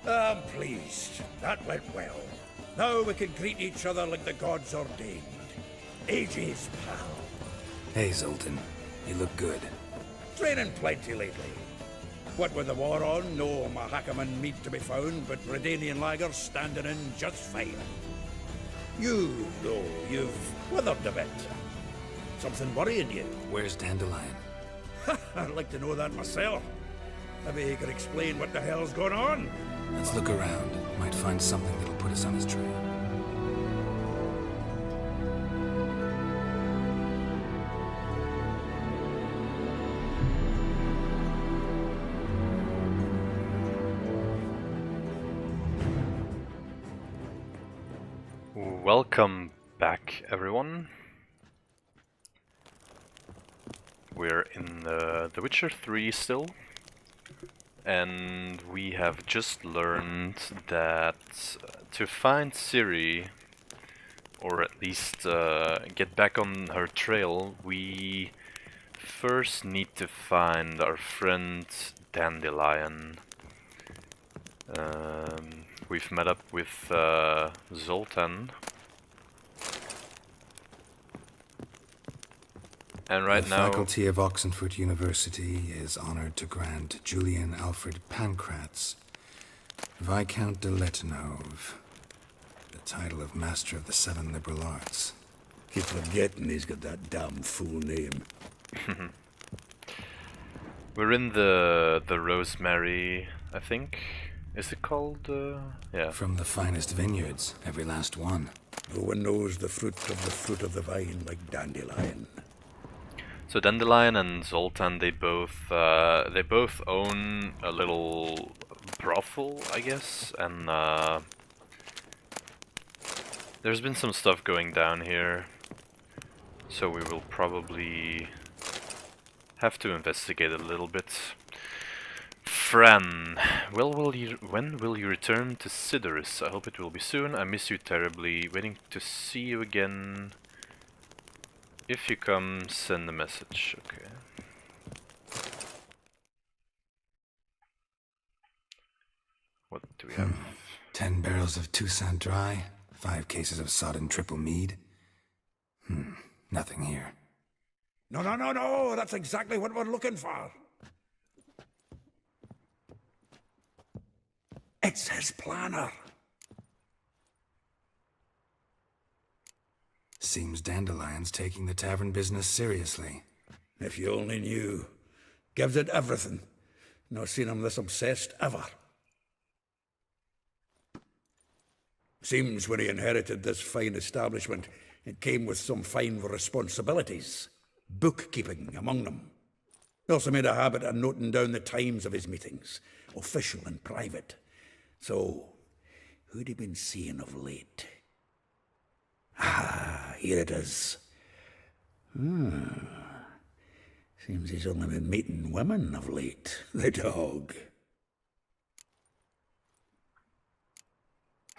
I'm pleased. That went well. Now we can greet each other like the gods ordained. Ages, pal. Hey, Zoltan. You look good. Training plenty lately. What with the war on, no Mahakaman meat to be found, but Redanian lagers standing in just fine. You, though, you've withered a bit. Something worrying you? Where's Dandelion? I'd like to know that myself. Maybe he could explain what the hell's going on. Let's look around. Might find something that'll put us on his trail. Welcome back, everyone. We're in The Witcher 3 still, and we have just learned that to find Ciri, or at least get back on her trail, we first need to find our friend Dandelion. We've met up with Zoltan. And right the now, The faculty of Oxenford University is honored to grant Julian Alfred Pancratz, Viscount de Letonov, the title of Master of the Seven Liberal Arts. Keep forgetting he's got that damn full name. we're in the Rosemary, I think. Is it called? Yeah. From the finest vineyards, every last one. No one knows the fruit of the vine like Dandelion. So Dandelion and Zoltan, they both own a little brothel, I guess, and there's been some stuff going down here, so we will probably have to investigate a little bit. Fran, when will you return to Sidoris? I hope it will be soon. I miss you terribly. Waiting to see you again. If you come, send a message. Okay. What do we have? 10 barrels of Toussaint Dry, 5 cases of sodden triple mead. Nothing here. No, that's exactly what we're looking for. It's his planner. Seems Dandelion's taking the tavern business seriously. If you only knew. Gives it everything. Not seen him this obsessed ever. Seems when he inherited this fine establishment, it came with some fine responsibilities. Bookkeeping among them. He also made a habit of noting down the times of his meetings, official and private. So, who'd he been seeing of late? Ah, here it is. Seems he's only been meeting women of late. The dog.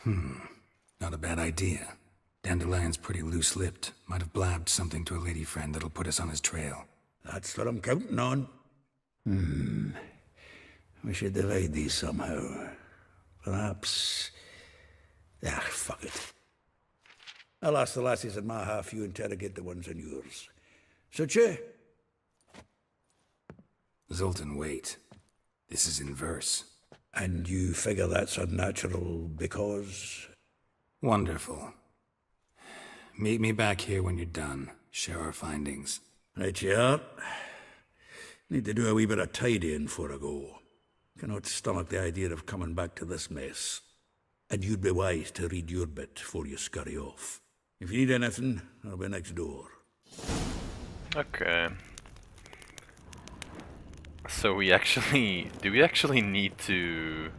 Not a bad idea. Dandelion's pretty loose-lipped. Might have blabbed something to a lady friend that'll put us on his trail. That's what I'm counting on. We should divide these somehow. Perhaps... fuck it. I'll ask the lassies in my half, you interrogate the ones in yours. Such a... Zoltan, wait. This is in verse. And you figure that's unnatural because... Wonderful. Meet me back here when you're done. Share our findings. Right you are. Need to do a wee bit of tidying before I go. Cannot stomach the idea of coming back to this mess. And you'd be wise to read your bit before you scurry off. If you need anything, I'll be next door. Okay. So do we actually need to,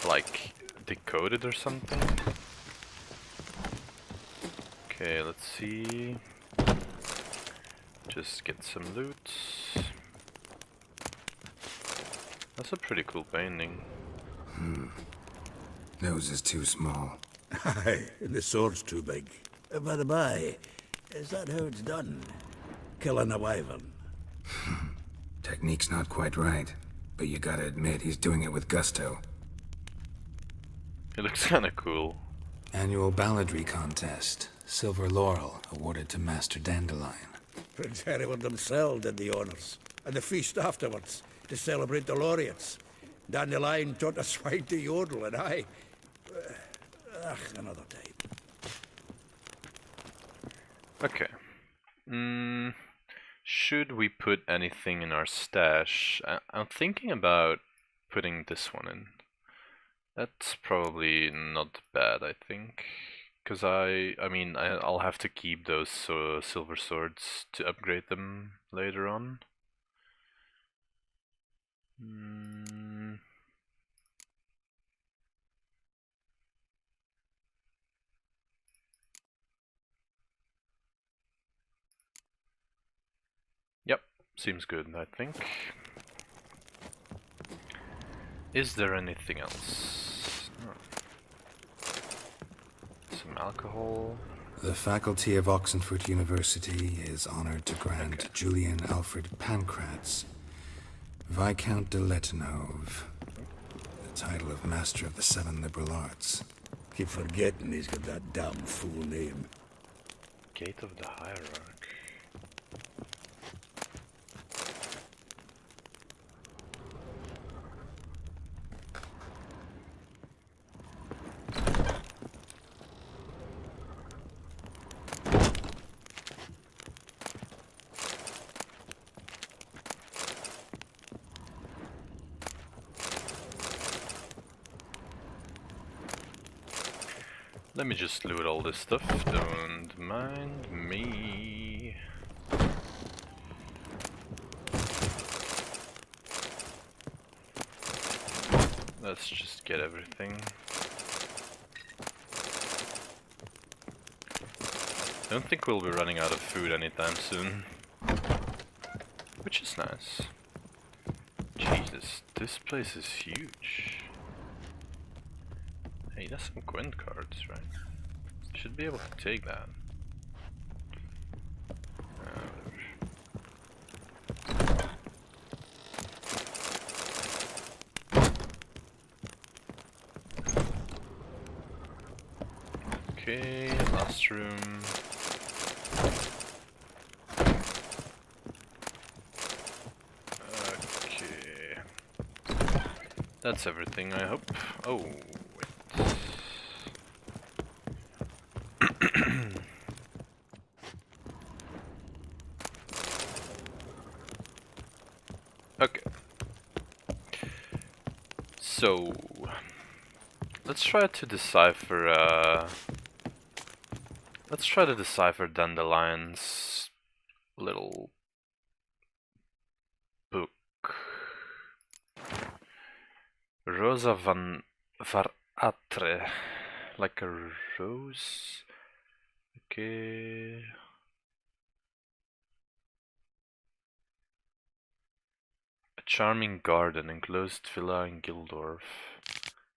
like, decode it or something? Okay, let's see. Just get some loot. That's a pretty cool painting. Nose is too small. Aye, and the sword's too big. By the by, is that how it's done? Killing a wyvern? Technique's not quite right. but you gotta admit he's doing it with gusto. It looks kinda cool. Annual balladry contest. Silver laurel awarded to Master Dandelion. Prince Hereward himself did the honors, and the feast afterwards, to celebrate the laureates. Dandelion taught a swine to yodel, and I... another time. Okay. Should we put anything in our stash? I'm thinking about putting this one in. That's probably not bad, I think. Because I'll have to keep those silver swords to upgrade them later on. Yep, seems good, I think. Is there anything else? Oh. Some alcohol. The faculty of Oxenford University is honored to grant Julian Alfred Pancratz, Viscount de Letenove, the title of Master of the Seven Liberal Arts. Keep forgetting he's got that damn fool name. Gate of the Hierarch. Let me just loot all this stuff, don't mind me. Let's just get everything. Don't think we'll be running out of food anytime soon. Which is nice. Jesus, this place is huge. Hey, that's some Gwent cards, right? Should be able to take that. Okay, last room. Okay. That's everything, I hope. Oh, wait. Okay. So let's try to decipher Dandelion's little book. Rosa van Varatre. Like a rose. Okay. A charming garden, enclosed villa in Gildorf.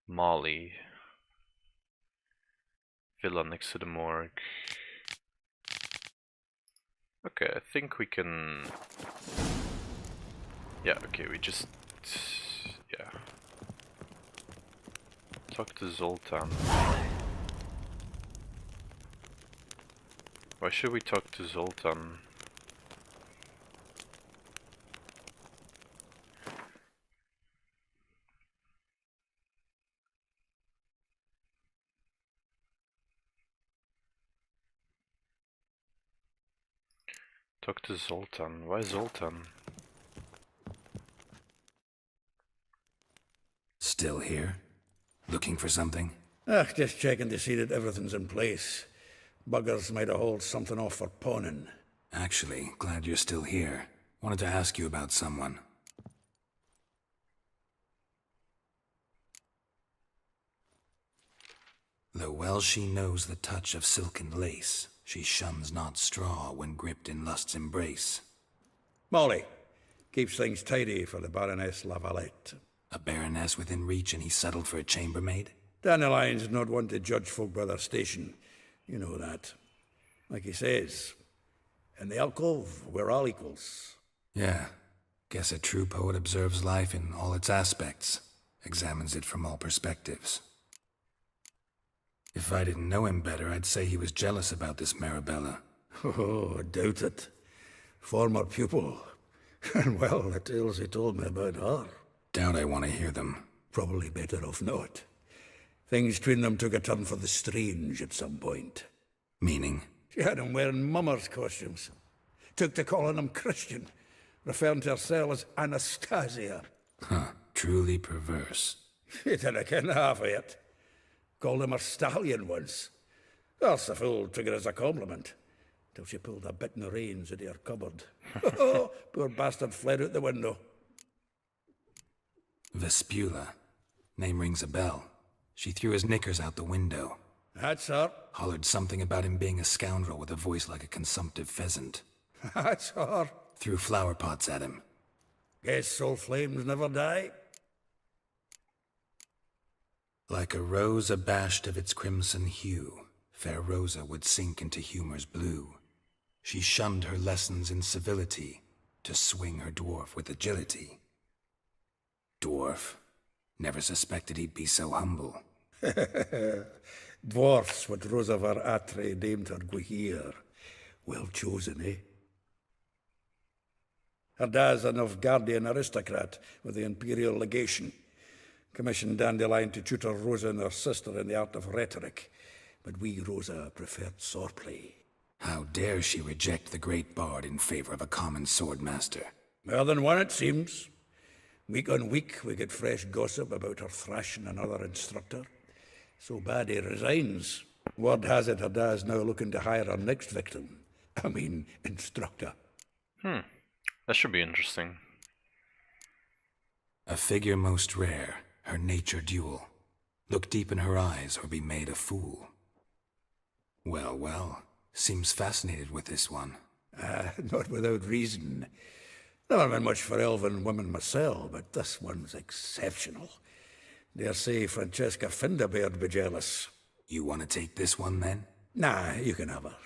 Molly. Villa next to the morgue. Okay, I think we can... Yeah, okay, we just... Yeah. Talk to Zoltan. Why should we talk to Zoltan? Talk to Zoltan. Why Zoltan? Still here? Looking for something? Just checking to see that everything's in place. Buggers might have hauled something off for pawning. Actually, glad you're still here. Wanted to ask you about someone. Though well she knows the touch of silken lace, she shuns not straw when gripped in lust's embrace. Molly keeps things tidy for the Baroness Lavalette. A baroness within reach and he settled for a chambermaid? Dandelion's not one to judge folk by their station. You know that. Like he says, in the alcove, we're all equals. Yeah. Guess a true poet observes life in all its aspects, examines it from all perspectives. If I didn't know him better, I'd say he was jealous about this Marabella. Oh, I doubt it. Former pupil. And well, the tales he told me about her. Doubt I want to hear them. Probably better off not. Things between them took a turn for the strange at some point. Meaning? She had him wearing mummers' costumes. Took to calling him Christian, referring to herself as Anastasia. Huh, truly perverse. He didn't ken half of it. Called him a stallion once. That's the fool took it as a compliment. Till she pulled a bit in the reins out of her cupboard. Oh, poor bastard fled out the window. Vespula. Name rings a bell. She threw his knickers out the window. That's her. Hollered something about him being a scoundrel with a voice like a consumptive pheasant. That's her. Threw flower pots at him. Guess soul flames never die. Like a rose abashed of its crimson hue, fair Rosa would sink into humor's blue. She shunned her lessons in civility, to swing her dwarf with agility. Dwarf. Never suspected he'd be so humble. Dwarfs, what Rosa var Atre named her Guihir. Well chosen, eh? Her dad's a Nilfgaardian aristocrat with the Imperial Legation. Commissioned Dandelion to tutor Rosa and her sister in the art of rhetoric. But we, Rosa, preferred swordplay. How dare she reject the great bard in favor of a common swordmaster? More than one, it seems. Week on week, we get fresh gossip about her thrashing another instructor. So bad he resigns. Word has it her dad's now looking to hire her next victim. I mean, instructor. That should be interesting. A figure most rare, her nature dual. Look deep in her eyes or be made a fool. Well, well, seems fascinated with this one. Not without reason. Never been much for elven women myself, but this one's exceptional. Dare say Francesca Finderbeard be jealous. You want to take this one then? Nah, you can have her.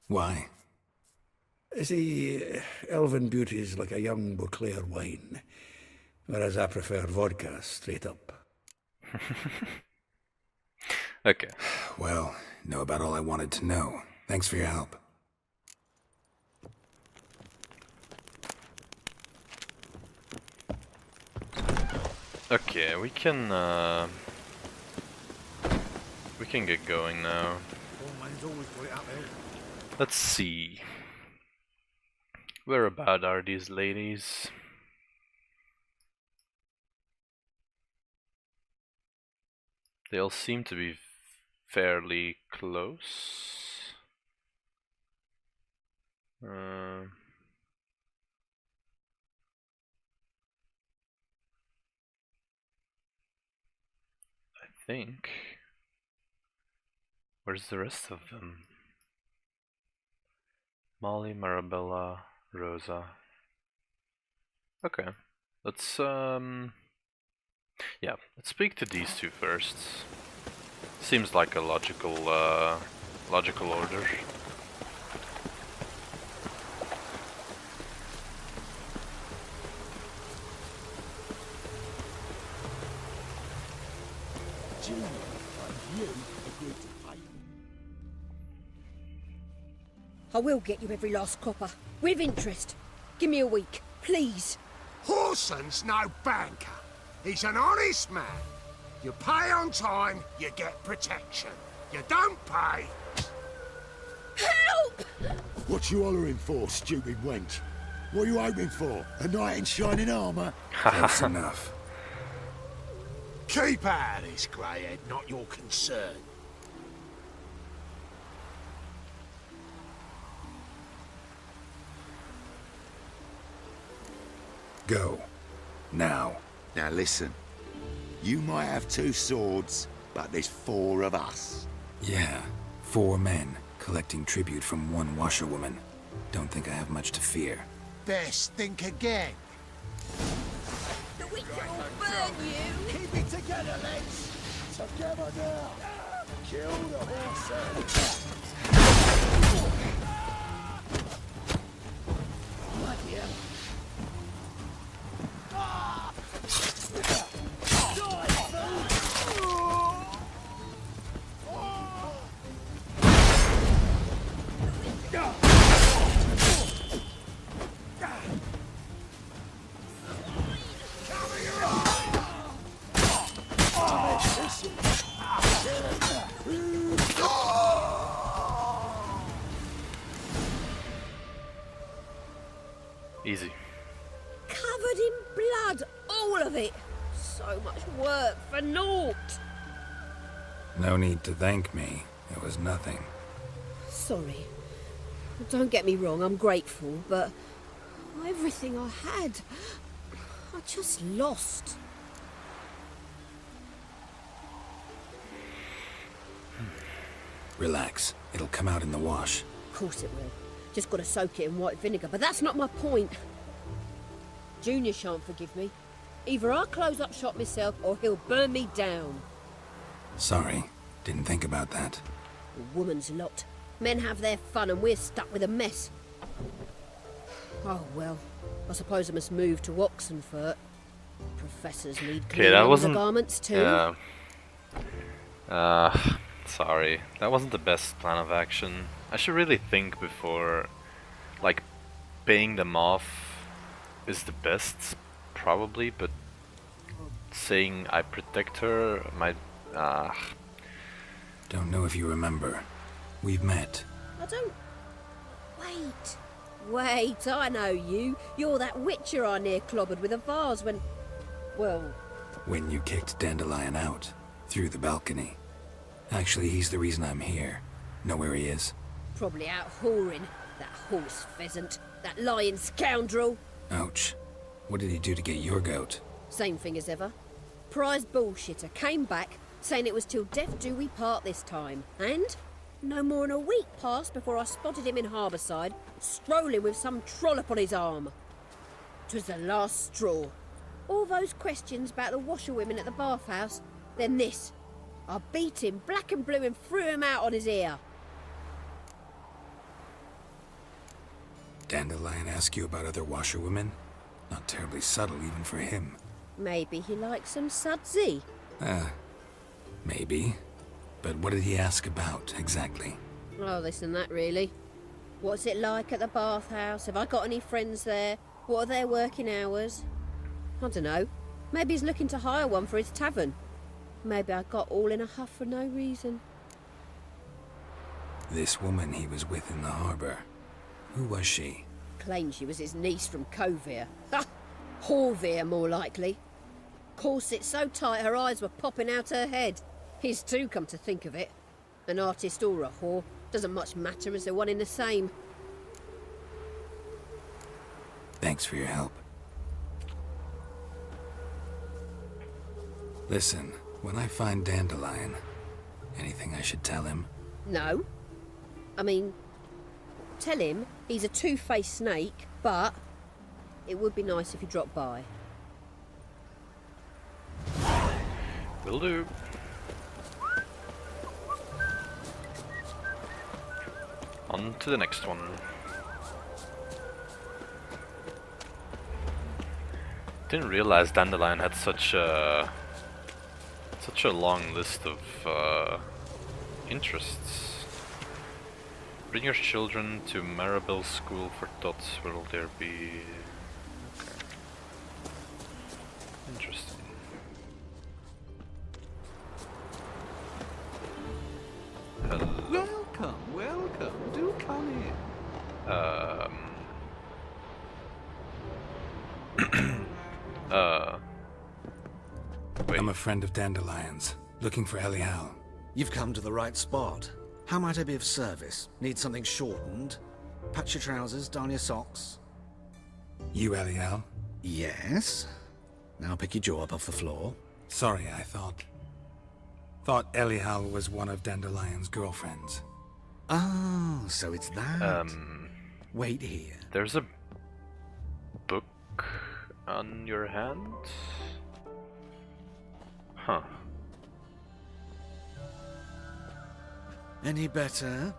Why? See, elven beauty's like a young Beauclair wine, whereas I prefer vodka straight up. Okay. Well, know about all I wanted to know. Thanks for your help. Okay, we can get going now. Let's see. Whereabout are these ladies? They all seem to be fairly close. I think. Where's the rest of them? Molly, Marabella, Rosa. Okay. Let's yeah, let's speak to these two first. Seems like a logical order. I will get you every last copper, with interest. Give me a week, please. Horson's no banker. He's an honest man. You pay on time, you get protection. You don't pay... Help! What you hollering for, stupid wench? What are you hoping for? A knight in shining armour? That's enough. Keep out of this, greyhead, not your concern. Go. Now. Now listen. You might have 2 swords, but there's 4 of us. Yeah, 4 men, collecting tribute from 1 washerwoman. Don't think I have much to fear. Best think again. The witch will burn you! Keep it together, lads! Together now! Kill the horse! All of it. So much work for naught. No need to thank me. It was nothing. Sorry. Don't get me wrong, I'm grateful, but everything I had, I just lost. Relax. It'll come out in the wash. Of course it will. Just gotta soak it in white vinegar, but that's not my point. Junior shan't forgive me. Either I'll close up shop myself or he'll burn me down. Sorry. Didn't think about that. A woman's lot. Men have their fun and we're stuck with a mess. Oh well, I suppose I must move to Oxenfurt. Professors need clean undergarments too. Sorry. That wasn't the best plan of action. I should really think before... Like, paying them off is the best, probably, but saying I protect her might... Don't know if you remember. We've met. I don't... Wait, I know you. You're that witcher I near clobbered with a vase when... Well... When you kicked Dandelion out. Through the balcony. Actually, he's the reason I'm here. Know where he is? Probably out whoring. That horse pheasant. That lying scoundrel. Ouch. What did he do to get your goat? Same thing as ever. Prize bullshitter came back, saying it was till death do we part this time. And no more than a week passed before I spotted him in Harbourside, strolling with some trollop on his arm. 'Twas the last straw. All those questions about the washerwomen at the bathhouse, then this. I beat him black and blue and threw him out on his ear. Dandelion ask you about other washerwomen? Not terribly subtle even for him. Maybe he likes some sudsy. Maybe. But what did he ask about, exactly? Oh, this and that, really. What's it like at the bathhouse? Have I got any friends there? What are their working hours? I don't know. Maybe he's looking to hire one for his tavern. Maybe I got all in a huff for no reason. This woman he was with in the harbour. Who was she? Claimed she was his niece from Kovir. Ha! Horvir, more likely. Corset so tight her eyes were popping out her head. His too, come to think of it. An artist or a whore. Doesn't much matter as they're one in the same. Thanks for your help. Listen, when I find Dandelion, anything I should tell him? No. I mean, tell him he's a two-faced snake, but it would be nice if he dropped by. Will do. On to the next one. Didn't realize Dandelion had such a long list of interests. Bring your children to Maribel School for Tots. Will there be? Okay. Interesting. Hello. Welcome. Do come in. Wait. I'm a friend of Dandelion's, looking for Elial. You've come to the right spot. How might I be of service? Need something shortened? Patch your trousers, darn your socks. You Elial? Yes. Now pick your jaw up off the floor. Sorry, I thought Elial was one of Dandelion's girlfriends. Oh, so it's that. Wait here. There's a book on your hand? Huh. Any better?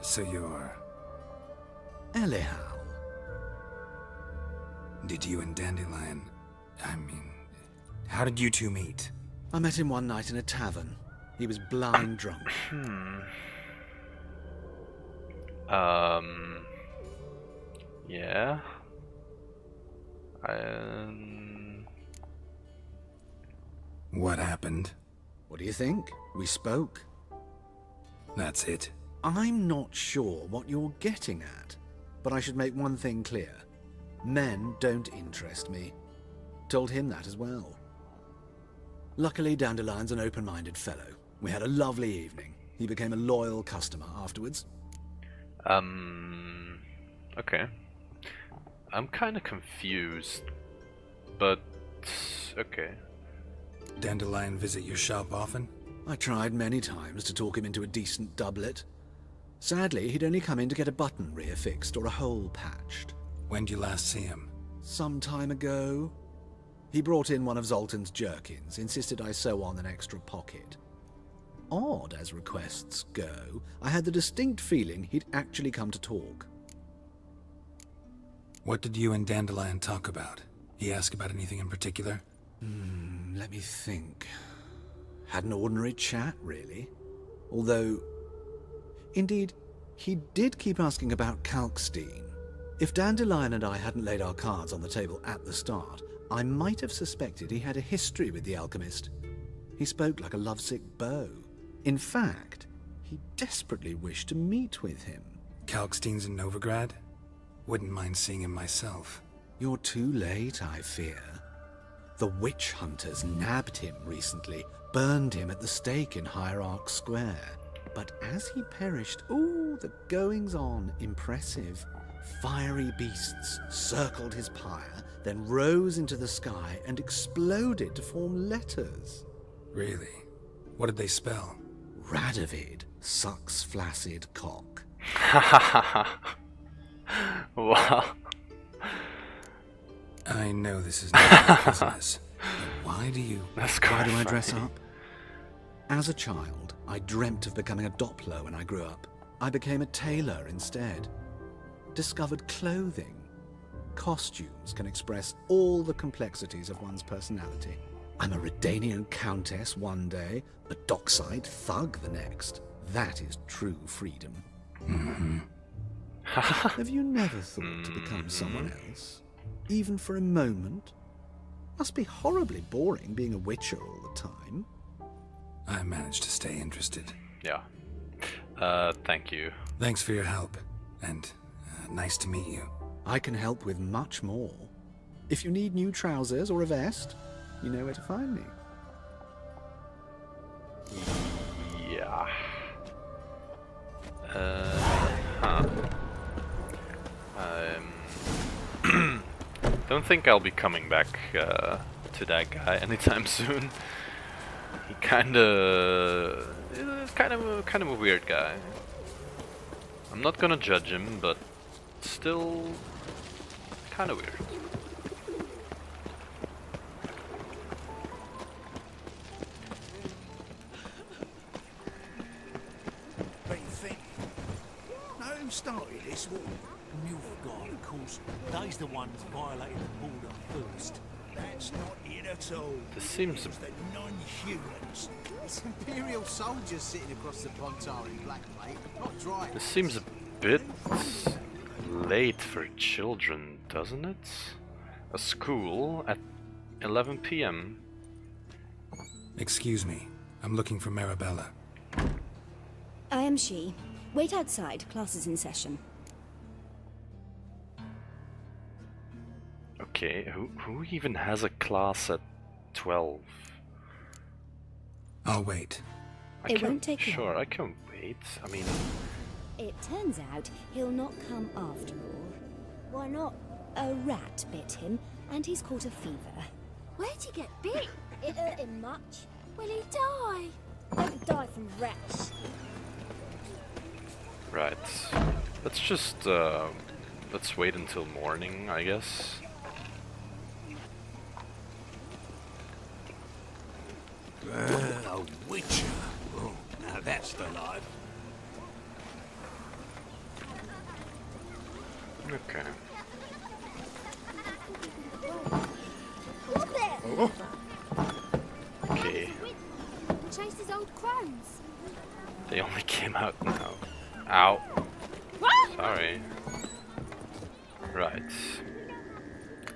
So you're... Elial. Did you and Dandelion... I mean... How did you two meet? I met him one night in a tavern. He was blind drunk. Yeah. What happened? What do you think? We spoke. That's it. I'm not sure what you're getting at, but I should make one thing clear. Men don't interest me. Told him that as well. Luckily, Dandelion's an open-minded fellow. We had a lovely evening. He became a loyal customer afterwards. Okay. I'm kinda confused, but okay. Dandelion visit your shop often? I tried many times to talk him into a decent doublet. Sadly, he'd only come in to get a button reaffixed or a hole patched. When did you last see him? Some time ago. He brought in one of Zoltan's jerkins, insisted I sew on an extra pocket. Odd as requests go, I had the distinct feeling he'd actually come to talk. What did you and Dandelion talk about? He asked about anything in particular? Let me think. Had an ordinary chat, really. Although, indeed, he did keep asking about Kalkstein. If Dandelion and I hadn't laid our cards on the table at the start, I might have suspected he had a history with the alchemist. He spoke like a lovesick beau. In fact, he desperately wished to meet with him. Kalkstein's in Novigrad? Wouldn't mind seeing him myself. You're too late, I fear. The witch hunters nabbed him recently, burned him at the stake in Hierarch Square. But as he perished, the goings-on impressive. Fiery beasts circled his pyre, then rose into the sky and exploded to form letters. Really? What did they spell? Radovid sucks flaccid cock. Wow. I know this is not your business, but why do you... Why do I dress up? As a child, I dreamt of becoming a Doppler when I grew up. I became a tailor instead. Discovered clothing. Costumes can express all the complexities of one's personality. I'm a Redanian countess one day, a dockside thug the next. That is true freedom. Have you never thought to become someone else? Even for a moment? Must be horribly boring being a witcher all the time. I managed to stay interested. Yeah. Thank you. Thanks for your help, and nice to meet you. I can help with much more. If you need new trousers or a vest, you know where to find me. Yeah. Don't think I'll be coming back to that guy anytime soon. He kind of a weird guy. I'm not gonna judge him, but still kind of weird. What do you think? Now who started this war? Nilfgaard, of course. They's the ones violating the border first. That's not it at all. This seems It's the non-humans. It's Imperial soldiers sitting across the Pontar in black plate, not dry. This seems a bit late for children, doesn't it? A school at 11 p.m. Excuse me, I'm looking for Marabella. I am she. Wait outside, class is in session. Okay, who even has a class at 12? I'll wait. It won't take long. Sure, I can wait. I mean... It turns out he'll not come after all. Why not? A rat bit him, and he's caught a fever. Where'd he get bit? It hurt him much. Will he die? Don't die from rats. Right. Let's just, let's wait until morning, I guess. A witcher. Oh, now that's the life. Okay. What there? Okay. We chased his old crones. They only came out now. Ow. Sorry. Right.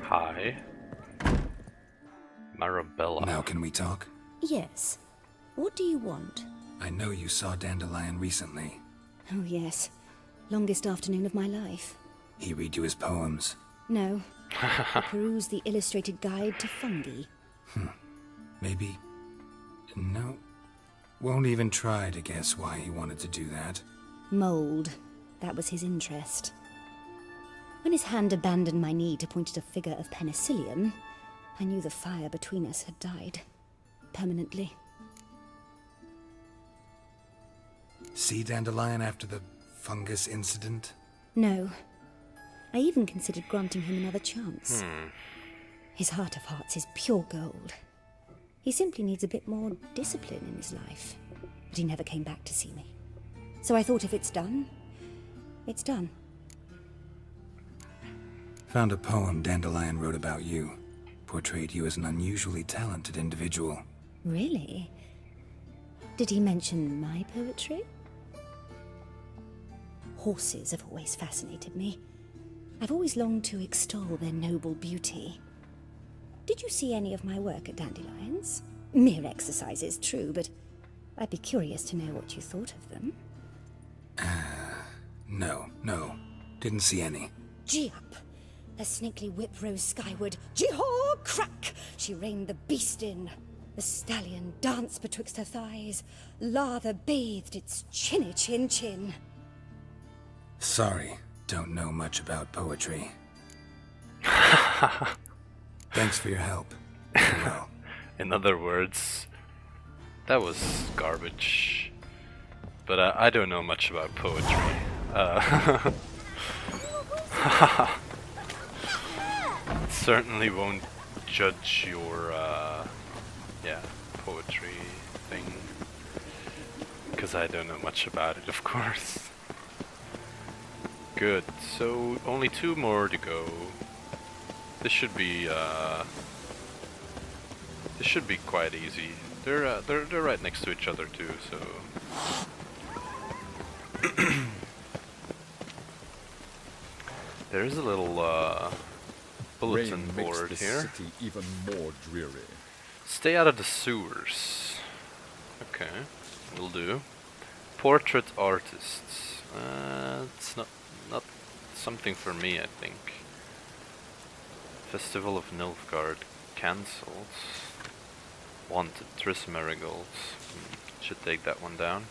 Hi. Marabella. Now can we talk? Yes. What do you want? I know you saw Dandelion recently. Oh, yes. Longest afternoon of my life. He read you his poems. No. I peruse the illustrated guide to fungi. Maybe. No. Won't even try to guess why he wanted to do that. Mold. That was his interest. When his hand abandoned my knee to point at a figure of penicillium, I knew the fire between us had died. Permanently. See Dandelion after the fungus incident? No. I even considered granting him another chance. His heart of hearts is pure gold. He simply needs a bit more discipline in his life. But he never came back to see me. So I thought if it's done, it's done. Found a poem Dandelion wrote about you. Portrayed you as an unusually talented individual. Really? Did he mention my poetry? Horses have always fascinated me. I've always longed to extol their noble beauty. Did you see any of my work at Dandelion's? Mere exercises, true, but I'd be curious to know what you thought of them. No. Didn't see any. Gee up! Her snakely whip rose skyward. Gee-haw! Crack! She reined the beast in. The stallion danced betwixt her thighs. Lather bathed its chinny chin. Sorry, don't know much about poetry. Thanks for your help. Well, In other words, that was garbage. But I don't know much about poetry. Certainly won't judge your poetry thing, because I don't know much about it, of course. Good. So only 2 more to go. This should be quite easy. They're right next to each other too, so. There is a little bulletin board here. City even more dreary. Stay out of the sewers. Okay, will do. Portrait artists. It's not something for me, I think. Festival of Nilfgaard cancelled. Wanted Triss Marigolds. Should take that one down.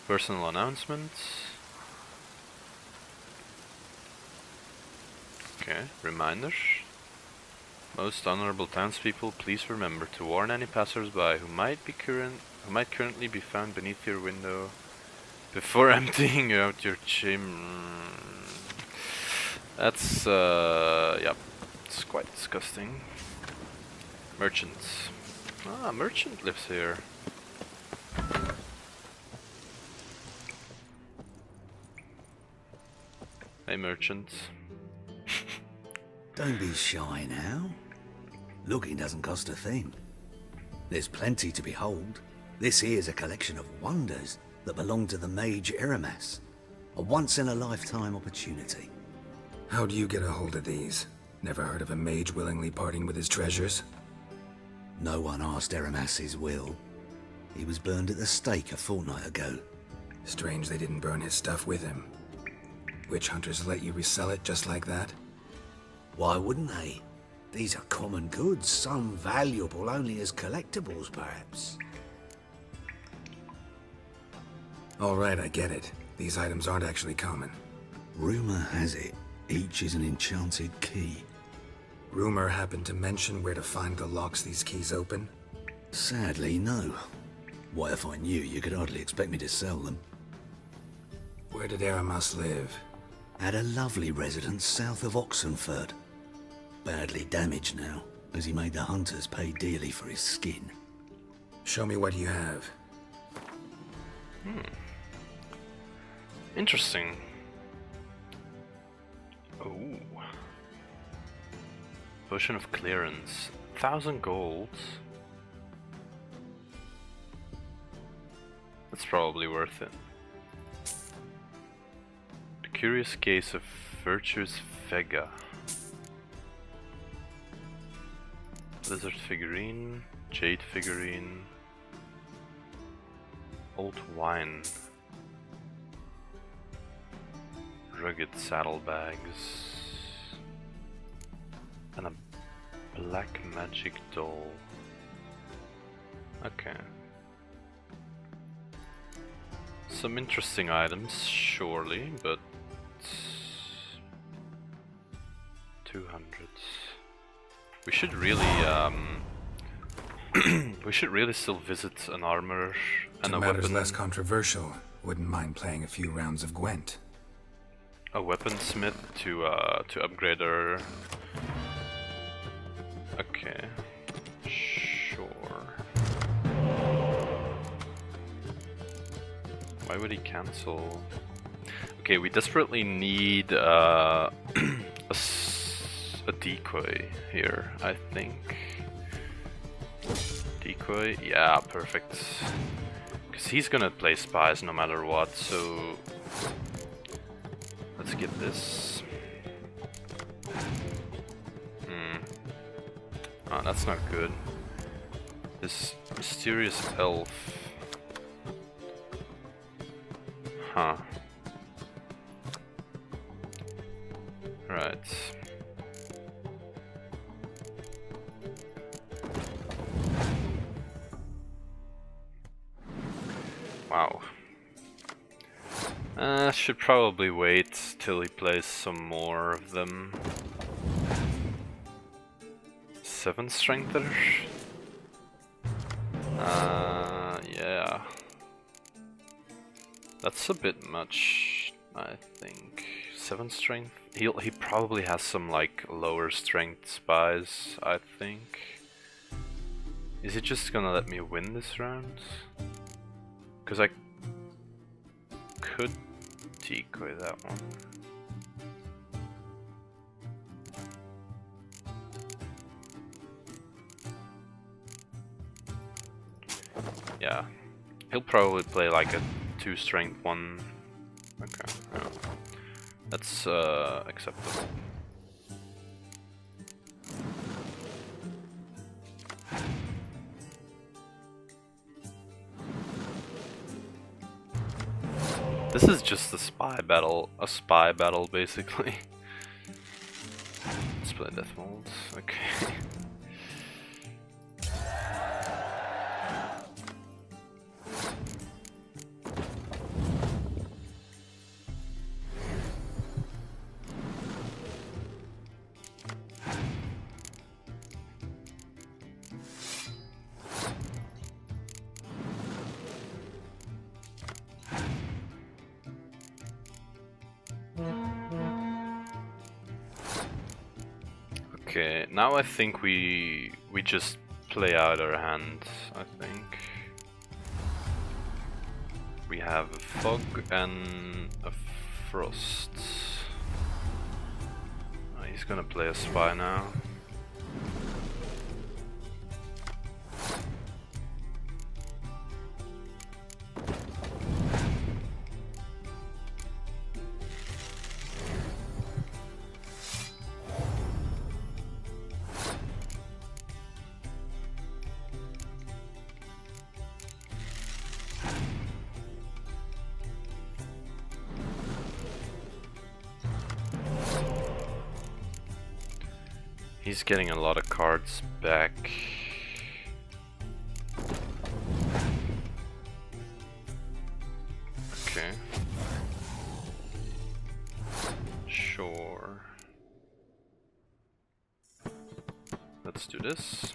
Personal announcements. Okay, reminders. Most honorable townspeople, please remember to warn any passers-by who might currently be found beneath your window before emptying out your That's yep, it's quite disgusting. Merchants. Ah, merchant lives here. Hey, merchants. Don't be shy now. Looking doesn't cost a thing. There's plenty to behold. This here's a collection of wonders that belong to the mage Eramas. A once-in-a-lifetime opportunity. How do you get a hold of these? Never heard of a mage willingly parting with his treasures? No one asked Eramas his will. He was burned at the stake a fortnight ago. Strange they didn't burn his stuff with him. Witch hunters let you resell it just like that? Why wouldn't they? These are common goods, some valuable only as collectibles, perhaps. All right, I get it. These items aren't actually common. Rumor has it, each is an enchanted key. Rumor happened to mention where to find the locks these keys open? Sadly, no. What if I knew, you could hardly expect me to sell them. Where did Eramas live? At a lovely residence south of Oxenford. Badly damaged now, as he made the hunters pay dearly for his skin. Show me what you have. Interesting. Oh. Potion of clearance. 1,000 gold. That's probably worth it. The Curious Case of Virtuous Vega. Lizard figurine. Jade figurine. Old wine. Rugged saddlebags. Black magic doll. Okay. Some interesting items, surely, but 200. We should really we should really still visit an armor and To a matters weapon. less controversial, wouldn't mind playing a few rounds of Gwent. A weaponsmith to upgrade our. Okay, sure. Why would he cancel? Okay, we desperately need a decoy here, I think. Decoy, yeah, perfect. Because he's gonna play spies no matter what, so let's get this. Oh, that's not good. This mysterious elf. Huh. Right. Wow. Should probably wait till he plays some more of them. 7 strengther? Yeah. That's a bit much, I think. 7 strength? He probably has some like lower strength spies, I think. Is he just gonna let me win this round? Cause I could decoy that one. Yeah, he'll probably play like a 2 strength one. Okay, yeah. That's acceptable. This is just a spy battle basically. Let's play death mold. Okay. Okay, now I think we just play out our hand, I think. We have a fog and a frost. Oh, he's gonna play a spy now. He's getting a lot of cards back. Okay. Sure. Let's do this.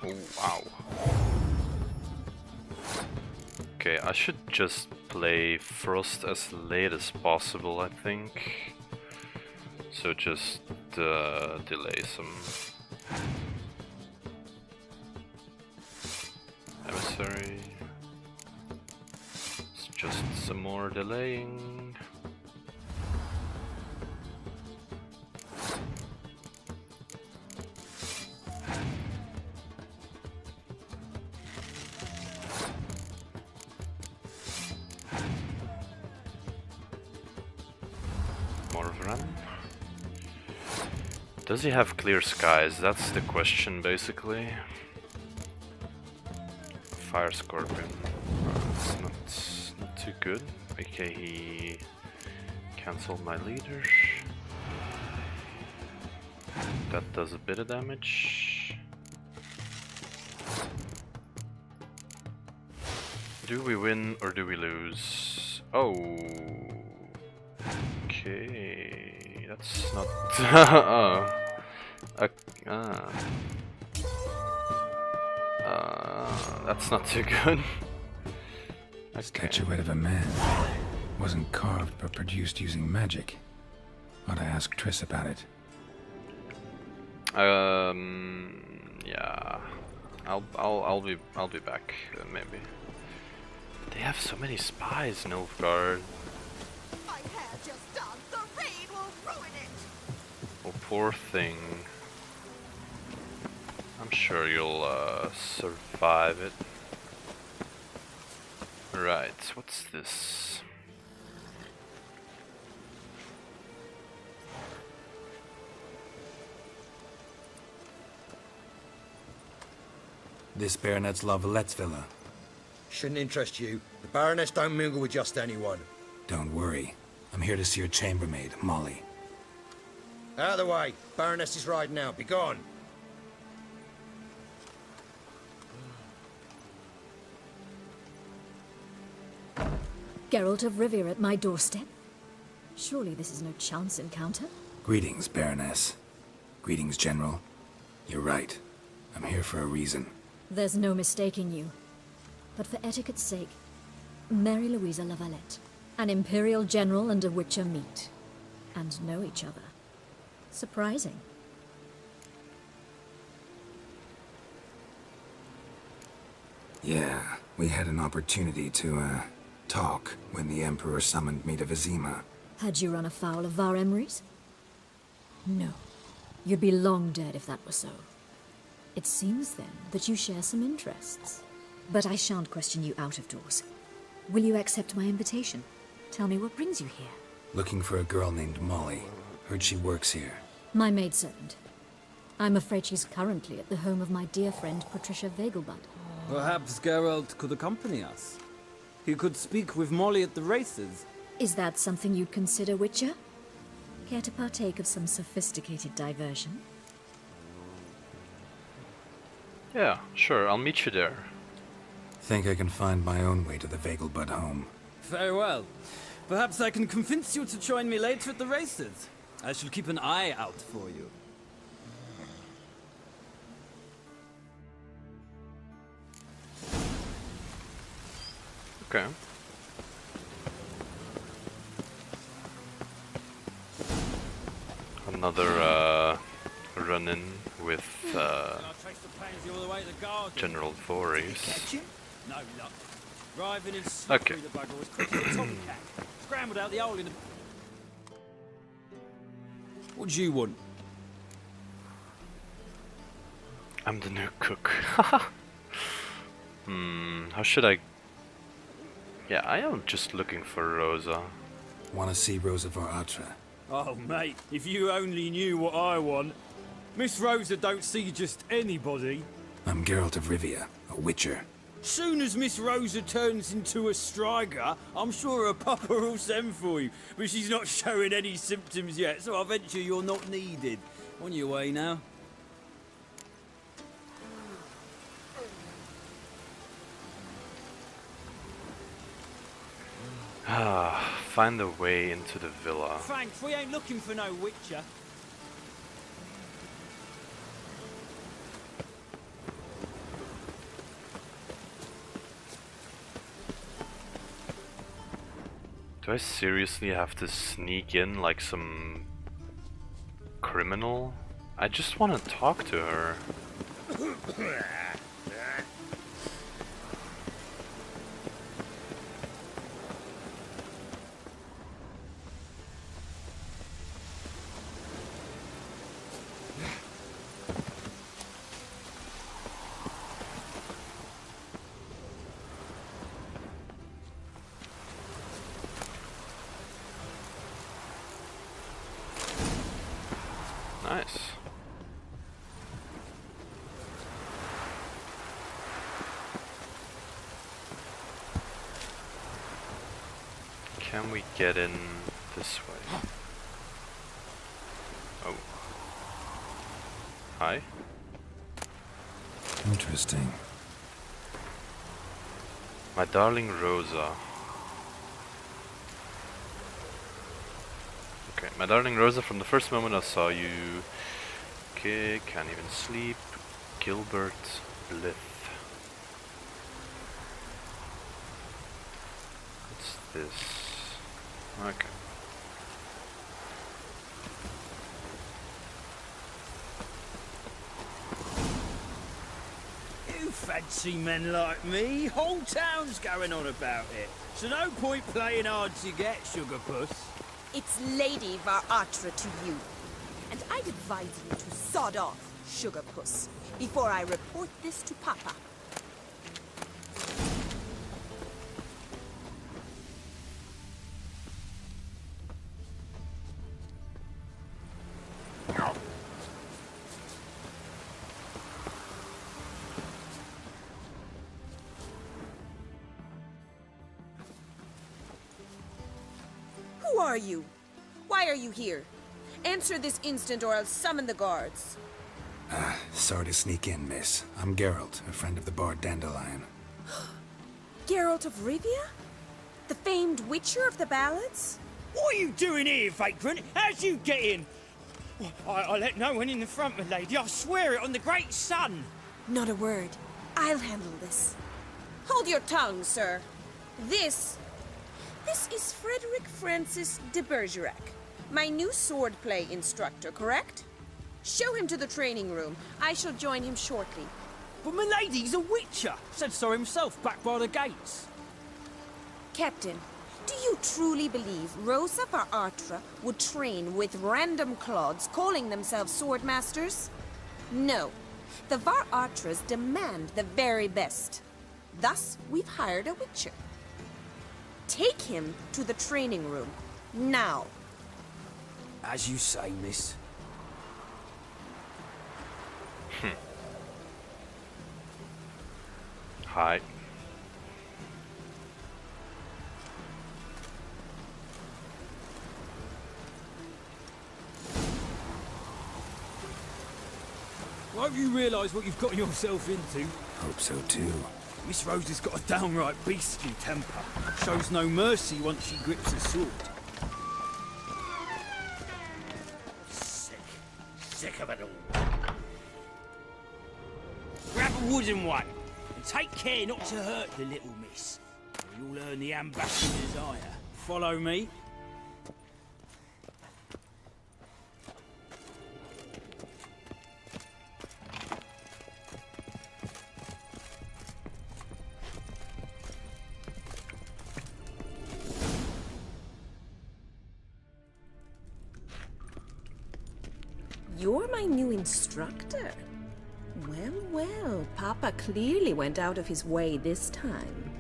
Oh, wow. Okay, I should just play Frost as late as possible, I think. So just delay some emissary. It's just some more delaying. Does he have clear skies? That's the question, basically. Fire Scorpion. It's not too good. Okay, he Cancel my leader. That does a bit of damage. Do we win or do we lose? Oh. Okay. That's not. That's not too good. Statuette of a man. Wasn't carved but produced using magic. Ought to ask Triss about it. Yeah. I'll be back maybe. They have so many spies, Nilfgaard. My hair just done. The rain will ruin it. Oh, poor thing. I'm sure you'll survive it. Right, what's this? This Baronet's La Vallette's villa. Shouldn't interest you. The Baroness don't mingle with just anyone. Don't worry. I'm here to see your chambermaid, Molly. Out of the way. Baroness is riding out. Be gone. Geralt of Rivia at my doorstep? Surely this is no chance encounter? Greetings, Baroness. Greetings, General. You're right. I'm here for a reason. There's no mistaking you. But for etiquette's sake, Mary Louisa La Valette, an Imperial General and a Witcher meet, and know each other. Surprising. Yeah, we had an opportunity to, talk when the Emperor summoned me to Vizima. Had you run afoul of VRAM? No. You'd be long dead if that were so. It seems, then, that you share some interests. But I shan't question you out of doors. Will you accept my invitation? Tell me what brings you here. Looking for a girl named Molly. Heard she works here. My maidservant. I'm afraid she's currently at the home of my dear friend Patricia Vegelbud. Perhaps Geralt could accompany us. He could speak with Molly at the races. Is that something you'd consider, Witcher? Care to partake of some sophisticated diversion? Yeah, sure, I'll meet you there. Think I can find my own way to the Vegelbud home. Very well. Perhaps I can convince you to join me later at the races. I shall keep an eye out for you. Okay. Another run-in with General Voorhees. No luck. Driving in Okay. the bugger was quick as a tomcat. Scrambled out the hole in the... What do you want? I'm the new cook. How should I... Yeah, I am just looking for Rosa. Want to see Rosa Varatra? Oh, mate, if you only knew what I want. Miss Rosa don't see just anybody. I'm Geralt of Rivia, a Witcher. Soon as Miss Rosa turns into a striker, I'm sure her papa will send for you. But she's not showing any symptoms yet, so I venture you're not needed. On your way now. Find a way into the villa. Thanks, we ain't looking for no Witcher. Do I seriously have to sneak in like some criminal? I just want to talk to her. Nice. Can we get in the this way. Oh. Hi. Interesting. My darling Rosa. Okay, my darling Rosa, from the first moment I saw you. Okay, can't even sleep. Gilbert Blythe. What's this? Okay. You fancy men like me? Whole town's going on about it. So no point playing hard to get, sugar puss. It's Lady Varatra to you. And I'd advise you to sod off, sugar puss, before I report this to Papa. Who are you? Why are you here? Answer this instant or I'll summon the guards. Sorry to sneak in, miss. I'm Geralt, a friend of the bard Dandelion. Geralt of Rivia? The famed witcher of the ballads? What are you doing here, vagrant? How'd you get in? I let no one in the front, my lady. I swear it on the great sun. Not a word. I'll handle this. Hold your tongue, sir. This is Frederick Francis de Bergerac, my new swordplay instructor, correct? Show him to the training room. I shall join him shortly. But my lady's a witcher. Said so himself back by the gates. Captain, do you truly believe Rosa Varatra would train with random clods calling themselves swordmasters? No. The Varatras demand the very best. Thus, we've hired a witcher. Take him to the training room. Now. As you say, miss. Hi. Won't you realise what you've gotten yourself into? Hope so too. Miss Rose has got a downright beastly temper. Shows no mercy once she grips a sword. Sick of it all. Grab a wooden one, and take care not to hurt the little miss, or you'll earn the ambassador's ire. Follow me. You're my new instructor? Well, well, Papa clearly went out of his way this time.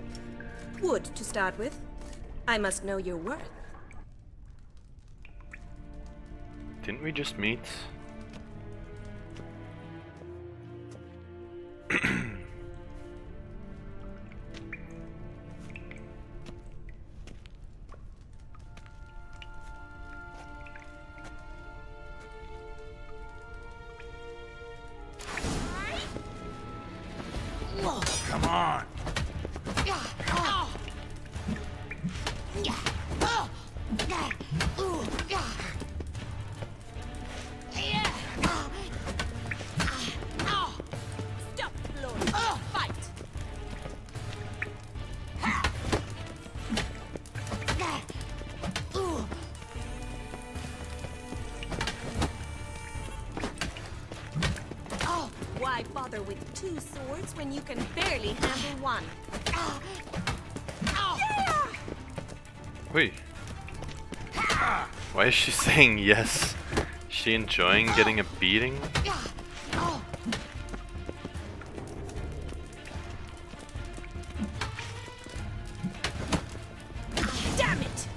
Wood, to start with. I must know your worth. Didn't we just meet? Come on. Stop, Lord. Fight. Why bother with two swords when you can barely handle one? Yeah! Wait. Why is she saying yes? Is she enjoying getting a beating? Damn it!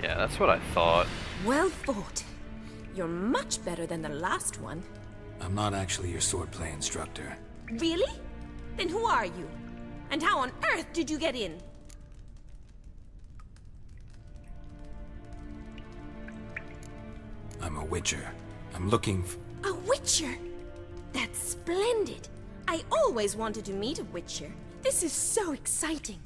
Yeah, that's what I thought. Well fought. You're much better than the last one. I'm not actually your swordplay instructor. Really? Then who are you? And how on earth did you get in? I'm a witcher. I'm looking A witcher? That's splendid. I always wanted to meet a witcher. This is so exciting.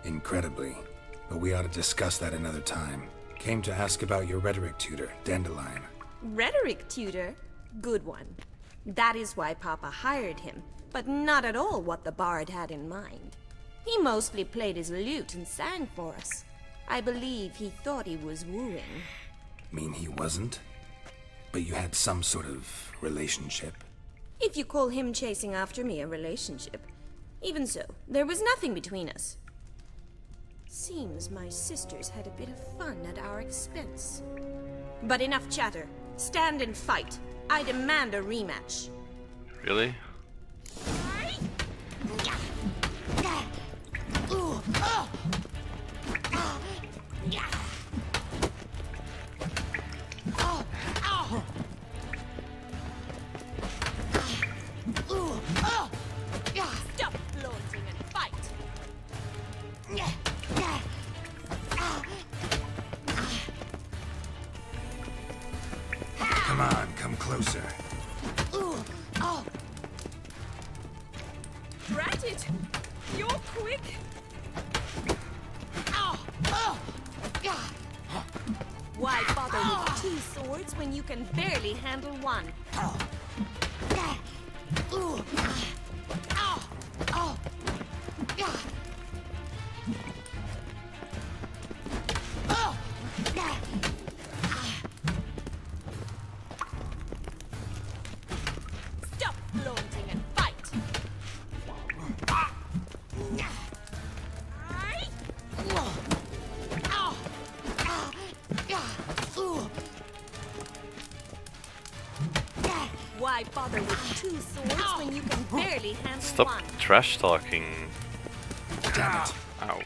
Incredibly. But we ought to discuss that another time. Came to ask about your rhetoric tutor, Dandelion. Rhetoric tutor? Good one. That is why Papa hired him, but not at all what the bard had in mind. He mostly played his lute and sang for us. I believe he thought he was wooing. Mean he wasn't? But you had some sort of relationship? If you call him chasing after me a relationship. Even so, there was nothing between us. Seems my sisters had a bit of fun at our expense. But enough chatter. Stand and fight. I demand a rematch. Really? Stop flaunting and fight. Come on, come closer. Drat it! You're quick! Why bother with two swords when you can barely handle one? Stop flaunting and fight! Why bother with two swords when you can barely handle Stop one? trash talking. Damn it. Ow.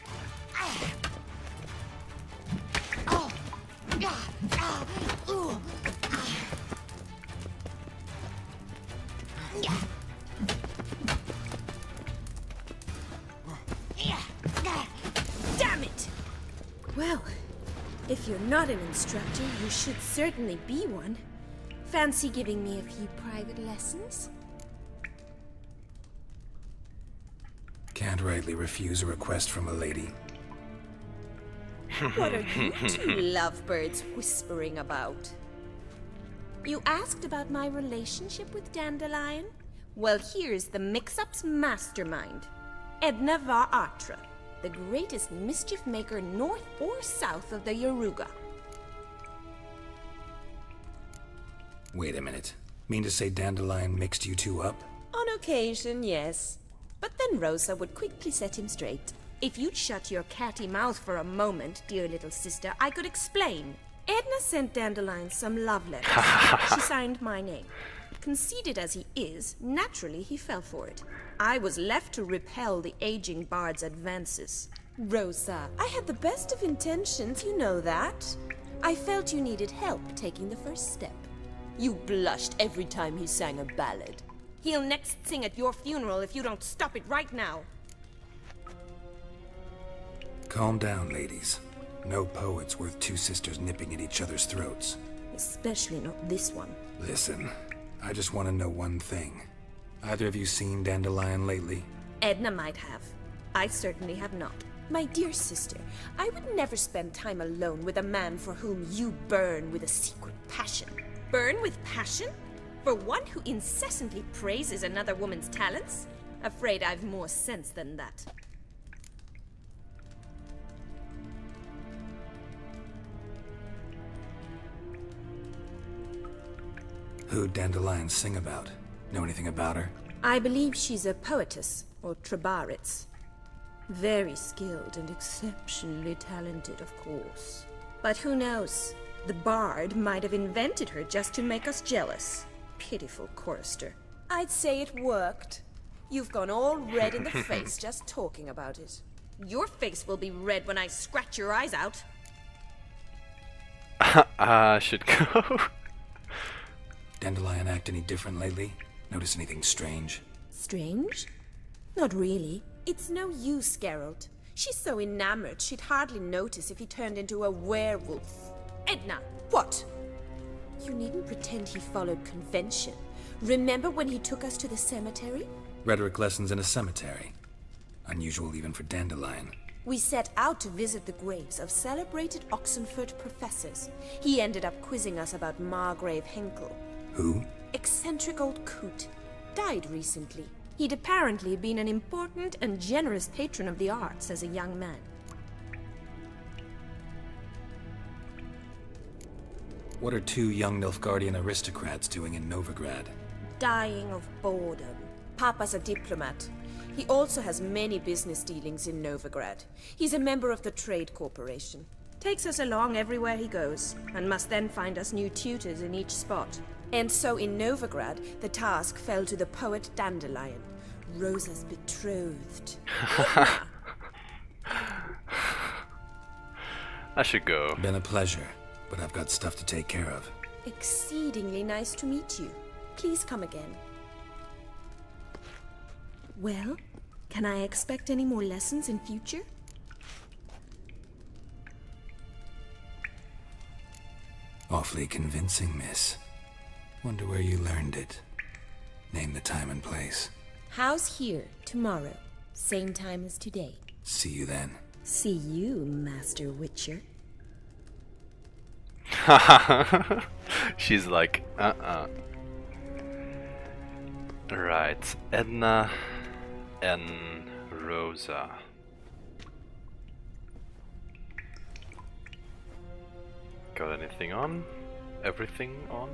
Damn it! Well, if you're not an instructor, you should certainly be one. Fancy giving me a few private lessons? Can't rightly refuse a request from a lady. What are you two lovebirds whispering about? You asked about my relationship with Dandelion? Well, here's the mix-up's mastermind. Edna VRAM, the greatest mischief maker north or south of the Yaruga. Wait a minute. Mean to say Dandelion mixed you two up? On occasion, yes. But then Rosa would quickly set him straight. If you'd shut your catty mouth for a moment, dear little sister, I could explain. Edna sent Dandelion some love letters. She signed my name. Conceited as he is, naturally he fell for it. I was left to repel the aging bard's advances. Rosa, I had the best of intentions, you know that. I felt you needed help taking the first step. You blushed every time he sang a ballad. He'll next sing at your funeral if you don't stop it right now. Calm down, ladies. No poet's worth two sisters nipping at each other's throats. Especially not this one. Listen, I just want to know one thing. Either of you seen Dandelion lately? Edna might have. I certainly have not. My dear sister, I would never spend time alone with a man for whom you burn with a secret passion. Burn with passion? For one who incessantly praises another woman's talents? Afraid I've more sense than that. Who'd Dandelion sing about? Know anything about her? I believe she's a poetess, or trabaritz. Very skilled and exceptionally talented, of course. But who knows? The bard might have invented her just to make us jealous. Pitiful chorister. I'd say it worked. You've gone all red in the face just talking about it. Your face will be red when I scratch your eyes out. I should go. Dandelion act any different lately? Notice anything strange? Strange? Not really. It's no use, Geralt. She's so enamored she'd hardly notice if he turned into a werewolf. Edna, what? You needn't pretend he followed convention. Remember when he took us to the cemetery? Rhetoric lessons in a cemetery. Unusual even for Dandelion. We set out to visit the graves of celebrated Oxenford professors. He ended up quizzing us about Margrave Henkel. Who? Eccentric old coot. Died recently. He'd apparently been an important and generous patron of the arts as a young man. What are two young Nilfgaardian aristocrats doing in Novigrad? Dying of boredom. Papa's a diplomat. He also has many business dealings in Novigrad. He's a member of the Trade Corporation. Takes us along everywhere he goes, and must then find us new tutors in each spot. And so in Novigrad, the task fell to the poet Dandelion, Rosa's betrothed. I should go. Been a pleasure, but I've got stuff to take care of. Exceedingly nice to meet you. Please come again. Well, can I expect any more lessons in future? Awfully convincing, miss. Wonder where you learned it. Name the time and place. House here, tomorrow. Same time as today. See you then. See you, Master Witcher. She's like, Right, Edna and Rosa. Got anything on? Everything on?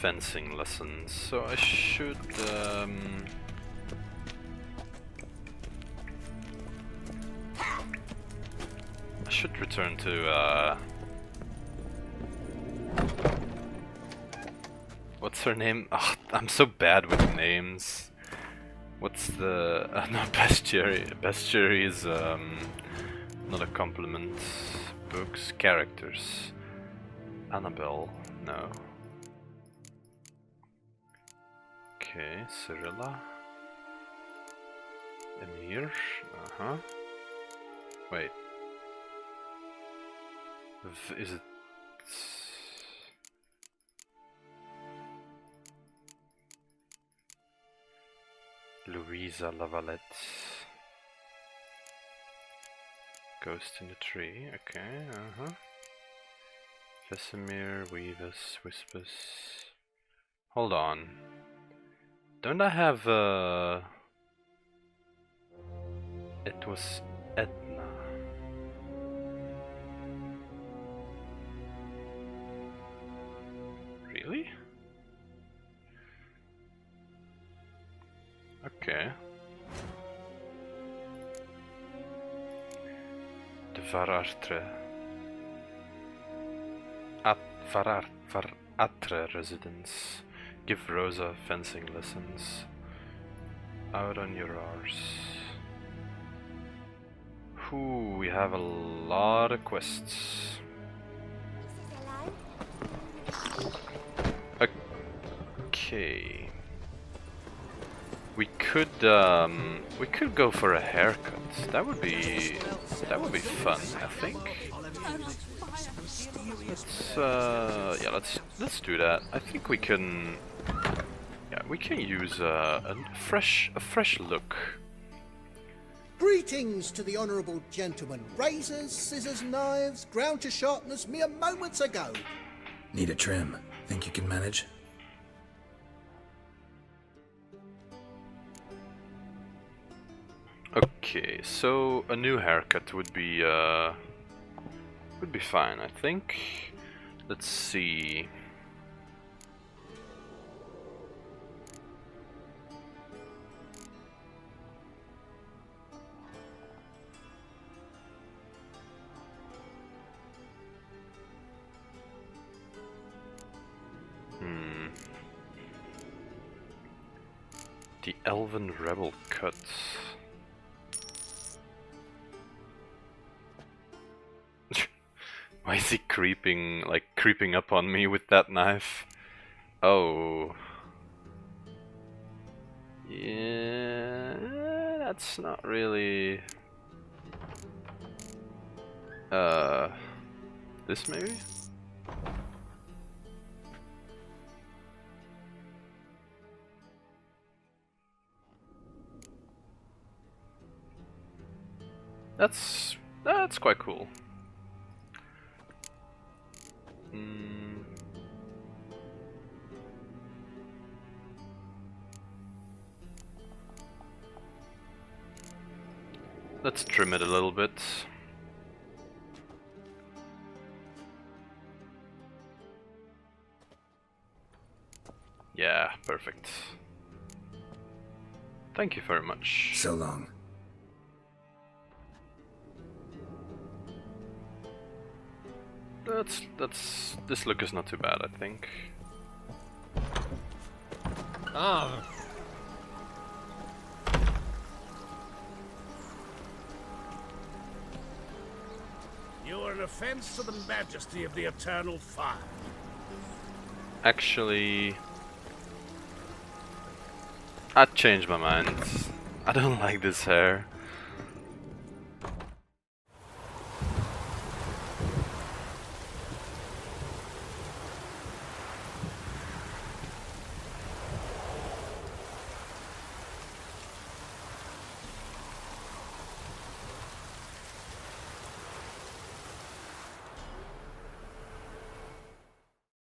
Fencing lessons, so I should return to what's her name? Oh, I'm so bad with names. What's the no, bestiary? Bestiary is not a compliment. Books, characters. Annabelle, no. Okay, Cyrilla. Emir, Wait. Is it... Louisa Lavalette. Ghost in the tree, okay, Vesemir, Weavus, Whispers. Hold on. Don't I have it was Edna. Really? Okay. The Varartre. Varatre residence. Give Rosa fencing lessons. Out on your arse. Ooh, we have a lot of quests. Okay. We could go for a haircut. That would be fun, I think. Let's do that. I think we can use a fresh look. Greetings to the honourable gentleman. Razors, scissors, knives, ground to sharpness mere moments ago. Need a trim. Think you can manage? Okay, so a new haircut would be fine, I think. Let's see. The Elven Rebel cut. Why is he creeping up on me with that knife? Oh. Yeah, that's not really... this maybe? That's quite cool. Let's trim it a little bit. Yeah, perfect. Thank you very much. So long. This look is not too bad, I think. Ah. You are an offense to the majesty of the eternal fire. Actually, I'd change my mind. I don't like this hair.